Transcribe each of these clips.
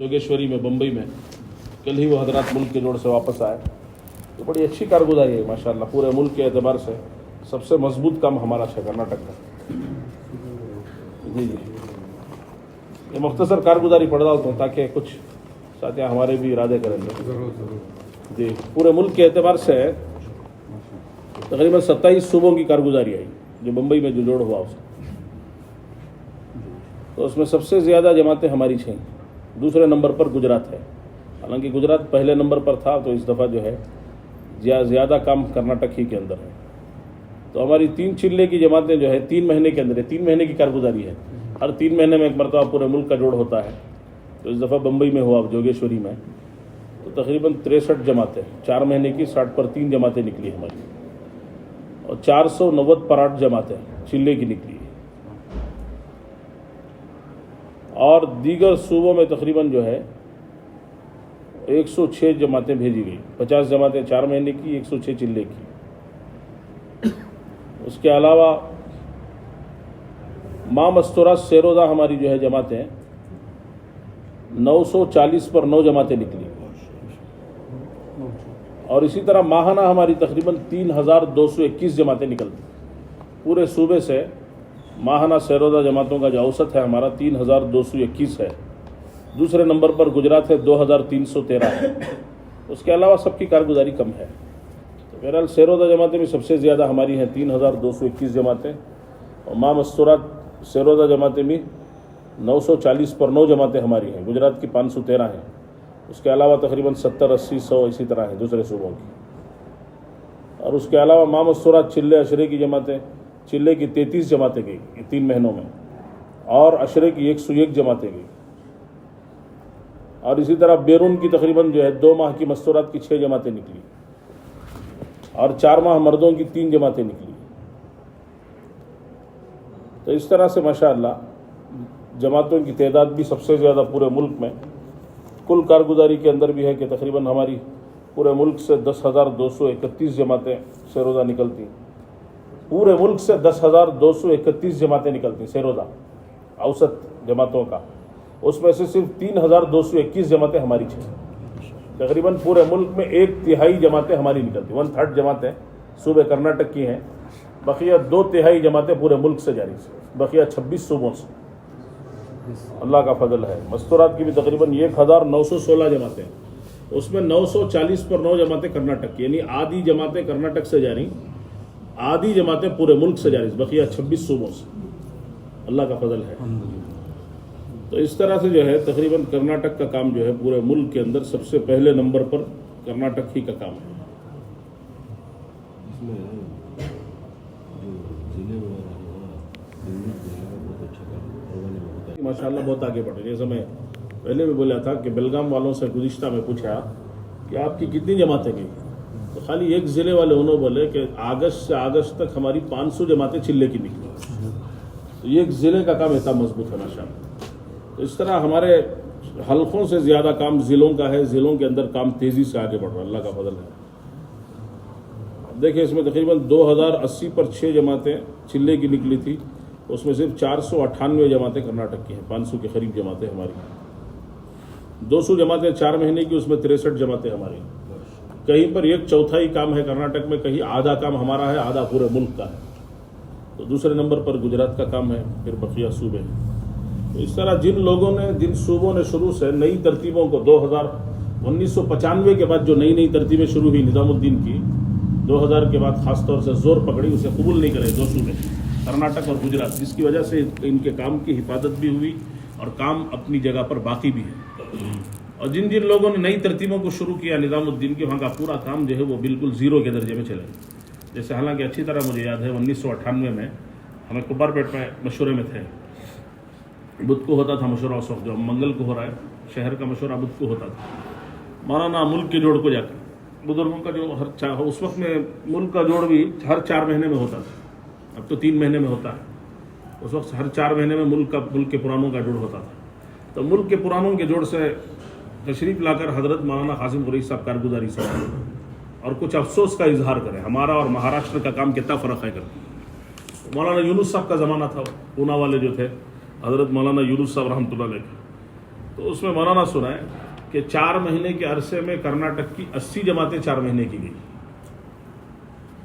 जोगेश्वरी में, बम्बई में कल ही वो हजरात मुल्क के जोड़ से वापस आए। तो बड़ी अच्छी कारगुजारी है माशाल्लाह। पूरे मुल्क के एतबार से सबसे मजबूत काम हमारा है कर्नाटक का। जी जी, ये मुख्तसर कारगुजारी पढ़ डालता हूँ ताकि कुछ साथियाँ हमारे भी इरादे करेंगे। जी, पूरे मुल्क के एतबार से तकरीबन 27 सूबों की कारगुजारी आई जो बम्बई में जो जोड़ हुआ उसमें। तो उसमें सबसे ज़्यादा जमातें हमारी 6, दूसरे नंबर पर गुजरात है। हालांकि गुजरात पहले नंबर पर था, तो इस दफ़ा जो है ज़्यादा काम कर्नाटक ही के अंदर है। तो हमारी 3 चिल्ले की जमातें जो है 3 महीने के अंदर है, 3 महीने की कारगुजारी है। हर 3 महीने में एक मरतबा पूरे मुल्क का जोड़ होता है। तो इस दफ़ा बम्बई में हुआ, जोगेश्वरी में, तो तकरीबन 63 जमातें, 4 महीने की 60 पर 3 जमातें निकली हमारी, और 490 पर 8 जमातें चिल्ले की निकली। और दीगर सूबों में तकरीबन जो है 106 जमातें भेजी गई। 50 जमातें 4 महीने की, 106 चिल्ले की। उसके अलावा माँ मस्तूरा सेरोदा हमारी जो है जमातें 940 पर 9 जमातें निकली। और इसी तरह माहाना हमारी तकरीबन 3221 जमातें निकलती। पूरे सूबे से माहाना सेरोदा जमातों का जो औसत है हमारा 3221 है। दूसरे नंबर पर गुजरात है, 2313 है। उसके अलावा सबकी कारगुजारी कम है। तो बहरहाल सेरोदा जमातें भी सबसे ज़्यादा हमारी हैं, 3221 जमातें। और माँ मस्तूरा सेरोदा जमातें भी 940 पर 9 जमातें हमारी हैं। गुजरात की 513 हैं। उसके अलावा तकरीबन 70, 80, 100 इसी तरह हैं दूसरे सूबों की। और उसके अलावा माँ मस्तूरा चिल्ले अशरे की जमातें, चिल्ले की 33 जमातें गई 3 महीनों में, और अशरे की 101 जमातें गई। और इसी तरह बेरून की तकरीबन जो है 2 माह की मस्तूरात की 6 जमातें निकली, और 4 माह मर्दों की 3 जमातें निकली। तो इस तरह से माशाअल्लाह जमातों की तादाद भी सबसे ज़्यादा पूरे मुल्क में। कुल कारगुजारी के अंदर भी है कि तकरीबन हमारी पूरे मुल्क से 10,231 जमातें सेरोदा निकलती। पूरे मुल्क से 10,231 जमातें निकलती सेरोदा औसत जमातों का। उसमें से सिर्फ 3,221 जमातें हमारी 6। तकरीबन पूरे मुल्क में 1/3 जमातें हमारी निकलती। 1/3 जमातें सूबे कर्नाटक की हैं, बकिया 2/3 जमातें पूरे मुल्क से जारी से, बकिया 26 सूबों से। अल्लाह का फजल है। मस्तूरात की भी तकरीबन 1916 जमातें, उसमें 940 पर 9 जमातें कर्नाटक की, यानी आधी जमातें कर्नाटक से जारी, आधी जमातें पूरे मुल्क से जारी, बकिया 26 सूबों से। अल्लाह का फजल है। तो इस तरह से जो है तकरीबन कर्नाटक का काम जो है पूरे मुल्क के अंदर सबसे पहले नंबर पर कर्नाटक ही का काम है। माशाअल्लाह बहुत आगे बढ़े। जैसे मैं पहले भी बोला था कि बेलगाम वालों से गुज़िश्ता में पूछा कि आपकी कितनी जमातें गई, तो खाली एक ज़िले वाले उन्होंने बोले कि अगस्त से अगस्त तक हमारी 500 जमातें चिल्ले की निकली। तो ये एक ज़िले का काम इतना मजबूत है माशाअल्लाह। तो इस तरह हमारे हल्कों से ज़्यादा काम ज़िलों का है। ज़िलों के अंदर काम तेज़ी से आगे बढ़ रहा है, अल्लाह का फजल है। देखिए इसमें तकरीबन 2080 पर 6 जमातें चिल्ले की निकली थी। उसमें सिर्फ 498 जमातें कर्नाटक की हैं, 500 के करीब जमातें हमारी। 200 जमातें 4 महीने की, उसमें 63 जमातें हमारी। कहीं पर 1/4 काम है कर्नाटक में, कहीं आधा काम हमारा है, आधा पूरे मुल्क का है। तो दूसरे नंबर पर गुजरात का काम है, फिर बकिया सूबे हैं। तो इस तरह जिन सूबों ने शुरू से नई तरतीबों को 1995 के बाद जो नई तरतीबें शुरू हुई निज़ामुद्दीन की, 2000 के बाद खासतौर से जोर पकड़ी, उसे कबूल नहीं करे 2 सूबे, कर्नाटक और गुजरात, जिसकी वजह से इनके काम की हिफाजत भी हुई और काम अपनी जगह पर बाकी भी है। और जिन लोगों ने नई तरतीबों को शुरू किया निज़ामुद्दीन के, वहाँ का पूरा काम जो है वो बिल्कुल ज़ीरो के दर्जे में चला। जैसे हालांकि अच्छी तरह मुझे याद है 1998 में हमें कुब्बारपेट में मशवरे में थे। बुध को होता था मशवरा, उस वक्त जो मंगल को हो रहा है, शहर का मशवरा बुध को होता था। मौलाना मुल्क के जोड़ को जाकर बुजुर्गों का जो उस वक्त में मुल्क का जोड़ भी हर 4 महीने में होता था। अब तो 3 महीने में होता है। उस वक्त हर 4 महीने में मुल्क के पुरानों का जोड़ होता था। तो मुल्क के पुरानों के जोड़ से तशरीफ़ लाकर हज़रत मौलाना कासिम कुरैशी साहब कारगुजारी से और कुछ अफसोस का इजहार करें हमारा और महाराष्ट्र का काम कितना फ़र्क है करके। मौलाना यूनुस साहब का ज़माना था, पूना वाले जो थे, हज़रत मौलाना यूनुस साहब रहमतुल्लाह अलैह, تو اس میں مولانا سنا ہے کہ 4 مہینے کے عرصے میں کرناٹک کی 80 جماعتیں 4 مہینے کی گئی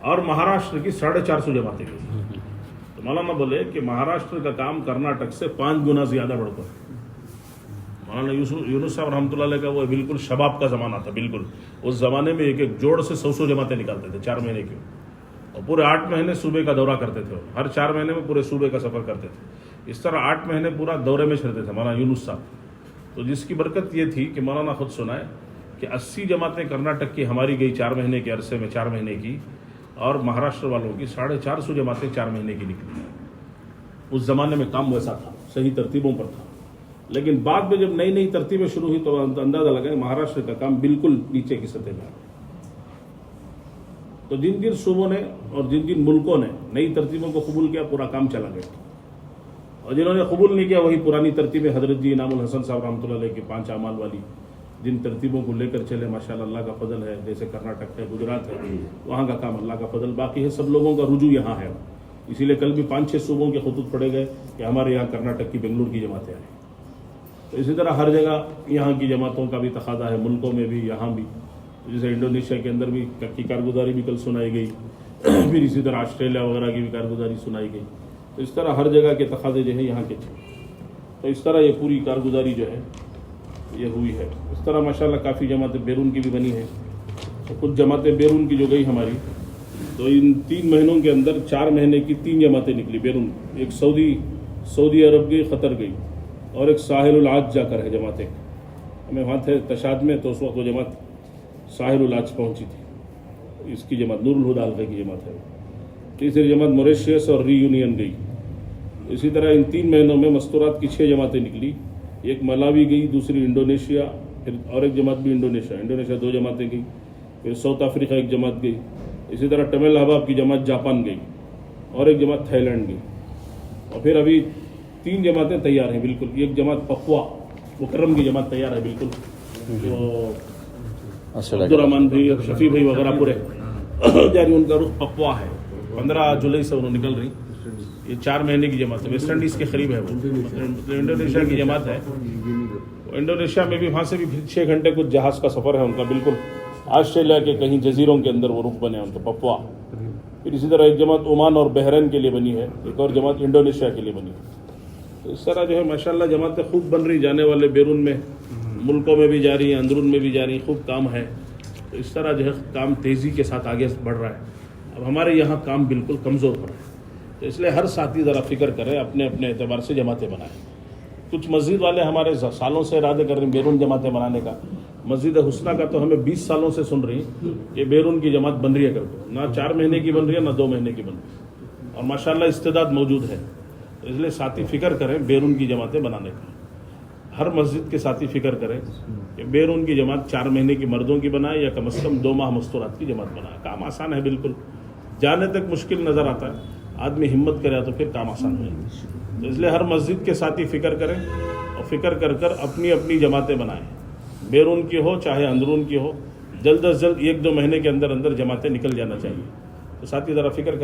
اور مہاراشٹر کی 450 جماعتیں گئی. تو مولانا بولے کہ مہاراشٹر کا کام کرناٹک سے 5 گنا زیادہ بڑھ کر. مولانا یونس صاحب رحمۃ اللہ علیہ کا وہ بالکل شباب کا زمانہ تھا. بالکل اس زمانے میں ایک ایک جوڑ سے 100 جماعتیں نکالتے تھے 4 مہینے کی, اور پورے 8 مہینے صوبے کا دورہ کرتے تھے. ہر 4 مہینے میں پورے صوبے کا سفر کرتے تھے. اس طرح 8 مہینے پورا دورے میں چلتے تھے مولانا یونس صاحب. تو جس کی برکت یہ تھی کہ مولانا خود سنائے کہ 80 جماعتیں کرناٹک کی ہماری گئی 4 مہینے کے عرصے میں 4 مہینے کی, اور مہاراشٹر والوں کی 450 جماعتیں 4 مہینے کی نکلی. اس زمانے میں کام ویسا تھا, صحیح ترتیبوں پر تھا. لیکن بعد میں جب نئی نئی ترتیبیں شروع ہوئی تو اندازہ لگا مہاراشٹر کا کام بالکل نیچے کی سطح میں. تو جن جن صوبوں نے اور جن جن ملکوں نے نئی ترتیبوں کو قبول کیا پورا کام چلا گیا, اور جنہوں نے قبول نہیں کیا وہی پرانی ترتیبیں حضرت جی انعام الحسن صاحب رحمۃ اللہ علیہ کے 5 اعمال والی جن ترتیبوں کو لے کر چلے ماشاءاللہ اللہ کا فضل ہے. جیسے کرناٹک ہے, گجرات ہے, وہاں کا کام اللہ کا فضل. باقی ہے سب لوگوں کا رجوع یہاں ہے. اسی لیے کل بھی 5-6 صوبوں کے خطوط پڑے گئے کہ ہمارے یہاں کرناٹک کی بنگلور کی جماعتیں آئیں. تو اسی طرح ہر جگہ یہاں کی جماعتوں کا بھی تقاضا ہے, ملکوں میں بھی یہاں بھی. جیسے انڈونیشیا کے اندر بھی کی کارگزاری بھی کل سنائی گئی, پھر اسی طرح آسٹریلیا وغیرہ کی بھی کارگزاری سنائی گئی. تو اس طرح ہر جگہ کے تقاضے جو ہیں یہاں کے تھے. تو اس طرح یہ پوری کارگزاری جو ہے یہ ہوئی ہے. اس طرح ماشاءاللہ کافی جماعتیں بیرون کی بھی بنی ہیں. تو کچھ جماعتیں بیرون کی جو گئی ہماری, تو ان 3 مہینوں کے اندر 4 مہینے کی 3 جماعتیں نکلی بیرون. ایک سعودی عرب گئی, قطر گئی, اور ایک ساحل العاج جا کر ہے جماعتیں. ہمیں وہاں تھے تشاد میں, تو اس وقت وہ جماعت ساحل العاج پہنچی تھی. اس کی جماعت نور الہدی حلقے کی جماعت ہے. تیسری جماعت موریشیس اور ری یونین گئی. اسی طرح ان 3 مہینوں میں مستورات کی 6 جماعتیں نکلی. ایک ملاوی گئی, دوسری انڈونیشیا, پھر اور ایک جماعت بھی انڈونیشیا 2 جماعتیں گئی. پھر ساؤتھ افریقہ ایک جماعت گئی. اسی طرح تمل احباب کی جماعت جاپان گئی, اور ایک جماعت تھائی لینڈ گئی. اور پھر ابھی 3 جماعتیں تیار ہیں بالکل. ایک جماعت پپوا مکرم کی جماعت تیار ہے بالکل. تو عبدالرحمان بھائی, شفیع بھائی وغیرہ پورے جاری, ان کا رخ پپوا ہے. 15 جولائی سے انہوں نکل رہی. یہ 4 مہینے کی جماعت ہے. ویسٹ انڈیز کے قریب ہے وہ, انڈونیشیا کی جماعت ہے. انڈونیشیا میں بھی وہاں سے بھی 6 گھنٹے کچھ جہاز کا سفر ہے ان کا بالکل. آسٹریلیا کے کہیں جزیروں کے اندر وہ رخ بنے ان کے پپوا. پھر اسی طرح ایک جماعت عمان اور بحرین کے لیے بنی ہے, ایک اور جماعت انڈونیشیا کے لیے بنی ہے. تو اس طرح جو ہے ماشاءاللہ جماعتیں خوب بن رہی. جانے والے بیرون میں ملکوں میں بھی جا رہی ہیں, اندرون میں بھی جا رہی ہیں. خوب کام ہے. تو اس طرح جو ہے کام تیزی کے ساتھ آگے بڑھ رہا ہے. اب ہمارے یہاں کام بالکل کمزور پڑا ہے. تو اس لیے ہر ساتھی ذرا فکر کرے, اپنے اپنے اعتبار سے جماعتیں بنائیں. کچھ مسجد والے ہمارے سالوں سے ارادے کر رہے ہیں بیرون جماعتیں بنانے کا. مسجد حسنہ کا تو ہمیں 20 سالوں سے سن رہی کہ بیرون کی جماعت بن رہی ہے. نہ 4 مہینے کی بن رہی ہے, نہ 2 مہینے کی بن رہی ہے, اور ماشاءاللہ استعداد موجود ہے. اس لیے ساتھی فکر کریں بیرون کی جماعتیں بنانے کا. ہر مسجد کے ساتھی فکر کریں کہ بیرون کی جماعت 4 مہینے کی مردوں کی بنائے, یا کم از کم 2 ماہ مستورات کی جماعت بنائے. کام آسان ہے بالکل. جانے تک مشکل نظر آتا ہے, آدمی ہمت کرے تو پھر کام آسان ہو جائے. تو اس لیے ہر مسجد کے ساتھی فکر کریں, اور فکر کر کر اپنی اپنی جماعتیں بنائیں. بیرون کی ہو چاہے اندرون کی ہو, جلد از جلد 1-2 مہینے کے اندر جماعتیں نکل جانا چاہیے. تو ساتھی ذرا فکر کریں.